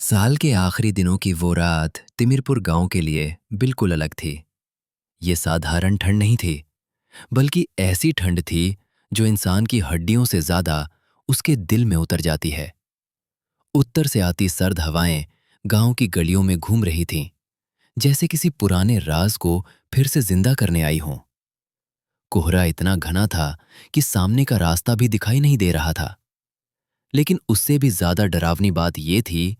साल के आखिरी दिनों की वो रात तिमिरपुर गांव के लिए बिल्कुल अलग थी। ये साधारण ठंड नहीं थी, बल्कि ऐसी ठंड थी जो इंसान की हड्डियों से ज्यादा उसके दिल में उतर जाती है। उत्तर से आती सर्द हवाएं गांव की गलियों में घूम रही थीं, जैसे किसी पुराने राज को फिर से जिंदा करने आई हों। कोहरा इतना घना था कि सामने का रास्ता भी दिखाई नहीं दे रहा था। लेकिन उससे भी ज्यादा डरावनी बात यह थी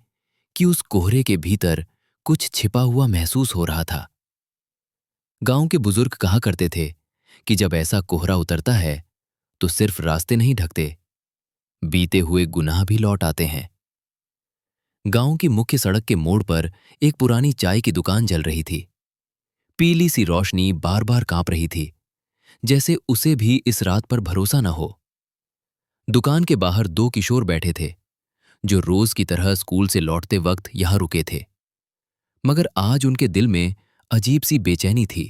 कि उस कोहरे के भीतर कुछ छिपा हुआ महसूस हो रहा था। गांव के बुजुर्ग कहा करते थे कि जब ऐसा कोहरा उतरता है तो सिर्फ रास्ते नहीं ढकते, बीते हुए गुनाह भी लौट आते हैं। गांव की मुख्य सड़क के मोड़ पर एक पुरानी चाय की दुकान जल रही थी। पीली सी रोशनी बार बार कांप रही थी, जैसे उसे भी इस रात पर भरोसा न हो। दुकान के बाहर दो किशोर बैठे थे, जो रोज की तरह स्कूल से लौटते वक्त यहां रुके थे। मगर आज उनके दिल में अजीब सी बेचैनी थी।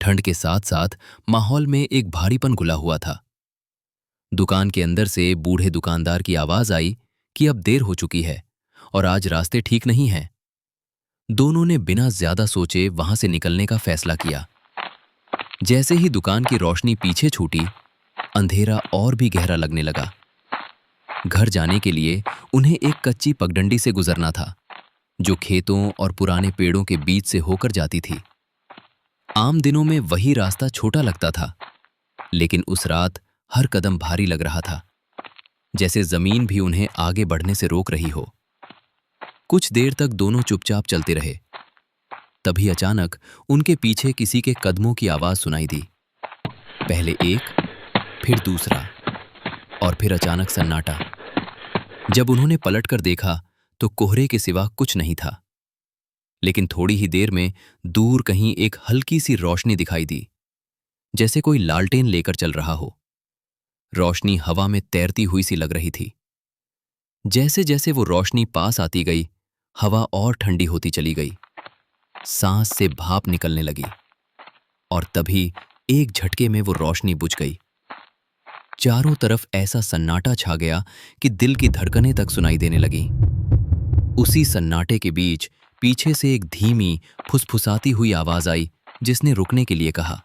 ठंड के साथ साथ माहौल में एक भारीपन घुला हुआ था। दुकान के अंदर से बूढ़े दुकानदार की आवाज आई कि अब देर हो चुकी है और आज रास्ते ठीक नहीं हैं। दोनों ने बिना ज्यादा सोचे वहां से निकलने का फैसला किया। जैसे ही दुकान की रोशनी पीछे छूटी, अंधेरा और भी गहरा लगने लगा। घर जाने के लिए उन्हें एक कच्ची पगडंडी से गुजरना था, जो खेतों और पुराने पेड़ों के बीच से होकर जाती थी। आम दिनों में वही रास्ता छोटा लगता था, लेकिन उस रात हर कदम भारी लग रहा था, जैसे जमीन भी उन्हें आगे बढ़ने से रोक रही हो। कुछ देर तक दोनों चुपचाप चलते रहे। तभी अचानक उनके पीछे किसी के कदमों की आवाज सुनाई दी। पहले एक, फिर दूसरा, और फिर अचानक सन्नाटा। जब उन्होंने पलटकर देखा तो कोहरे के सिवा कुछ नहीं था। लेकिन थोड़ी ही देर में दूर कहीं एक हल्की सी रोशनी दिखाई दी, जैसे कोई लालटेन लेकर चल रहा हो। रोशनी हवा में तैरती हुई सी लग रही थी। जैसे जैसे वो रोशनी पास आती गई, हवा और ठंडी होती चली गई। सांस से भाप निकलने लगी, और तभी एक झटके में वो रोशनी बुझ गई। चारों तरफ ऐसा सन्नाटा छा गया कि दिल की धड़कनें तक सुनाई देने लगी। उसी सन्नाटे के बीच पीछे से एक धीमी फुसफुसाती हुई आवाज आई, जिसने रुकने के लिए कहा।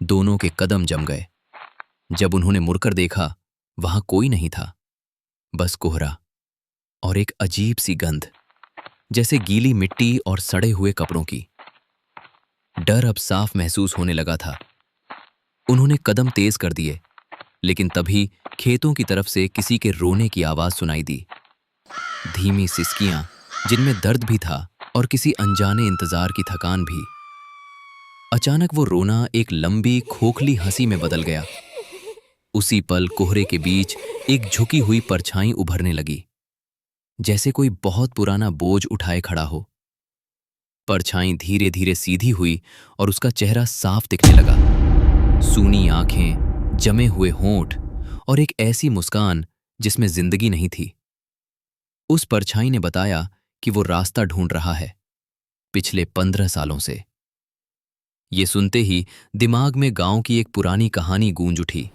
दोनों के कदम जम गए। जब उन्होंने मुड़कर देखा, वहां कोई नहीं था, बस कोहरा और एक अजीब सी गंध, जैसे गीली मिट्टी और सड़े हुए कपड़ों की। डर अब साफ महसूस होने लगा था। उन्होंने कदम तेज कर दिए, लेकिन तभी खेतों की तरफ से किसी के रोने की आवाज सुनाई दी। धीमी सिसकियां, जिनमें दर्द भी था और किसी अनजाने इंतजार की थकान भी। अचानक वो रोना एक लंबी खोखली हंसी में बदल गया। उसी पल कोहरे के बीच एक झुकी हुई परछाई उभरने लगी, जैसे कोई बहुत पुराना बोझ उठाए खड़ा हो। परछाई धीरे धीरे सीधी हुई और उसका चेहरा साफ दिखने लगा। सूनी आंखें, जमे हुए होंठ और एक ऐसी मुस्कान जिसमें जिंदगी नहीं थी। उस परछाई ने बताया कि वो रास्ता ढूंढ रहा है, पिछले 15 सालों से। ये सुनते ही दिमाग में गांव की एक पुरानी कहानी गूंज उठी।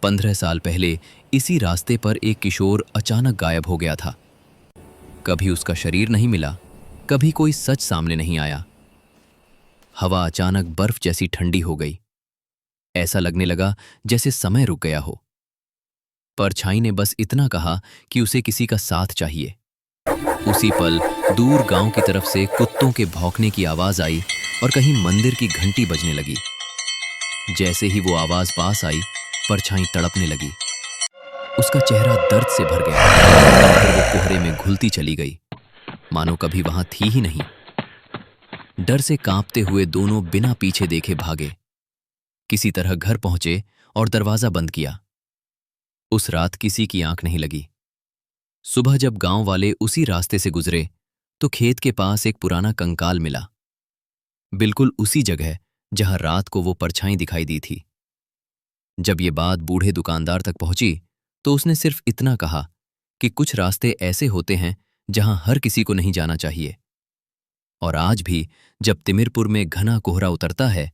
15 साल पहले इसी रास्ते पर एक किशोर अचानक गायब हो गया था। कभी उसका शरीर नहीं मिला, कभी कोई सच सामने नहीं आया। हवा अचानक बर्फ जैसी ठंडी हो गई। ऐसा लगने लगा जैसे समय रुक गया हो। परछाई ने बस इतना कहा कि उसे किसी का साथ चाहिए। उसी पल दूर गांव की तरफ से कुत्तों के भौंकने की आवाज आई और कहीं मंदिर की घंटी बजने लगी। जैसे ही वो आवाज पास आई, परछाई तड़पने लगी। उसका चेहरा दर्द से भर गया और फिर वो कोहरे में घुलती चली गई, मानो कभी वहां थी ही नहीं। डर से कांपते हुए दोनों बिना पीछे देखे भागे। किसी तरह घर पहुंचे और दरवाजा बंद किया। उस रात किसी की आंख नहीं लगी। सुबह जब गांव वाले उसी रास्ते से गुजरे तो खेत के पास एक पुराना कंकाल मिला, बिल्कुल उसी जगह जहां रात को वो परछाई दिखाई दी थी। जब ये बात बूढ़े दुकानदार तक पहुंची तो उसने सिर्फ इतना कहा कि कुछ रास्ते ऐसे होते हैं जहां हर किसी को नहीं जाना चाहिए। और आज भी जब तिमिरपुर में घना कोहरा उतरता है,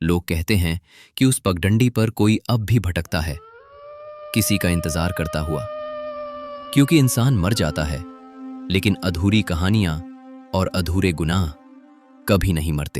लोग कहते हैं कि उस पगडंडी पर कोई अब भी भटकता है, किसी का इंतजार करता हुआ। क्योंकि इंसान मर जाता है, लेकिन अधूरी कहानियां और अधूरे गुनाह कभी नहीं मरते।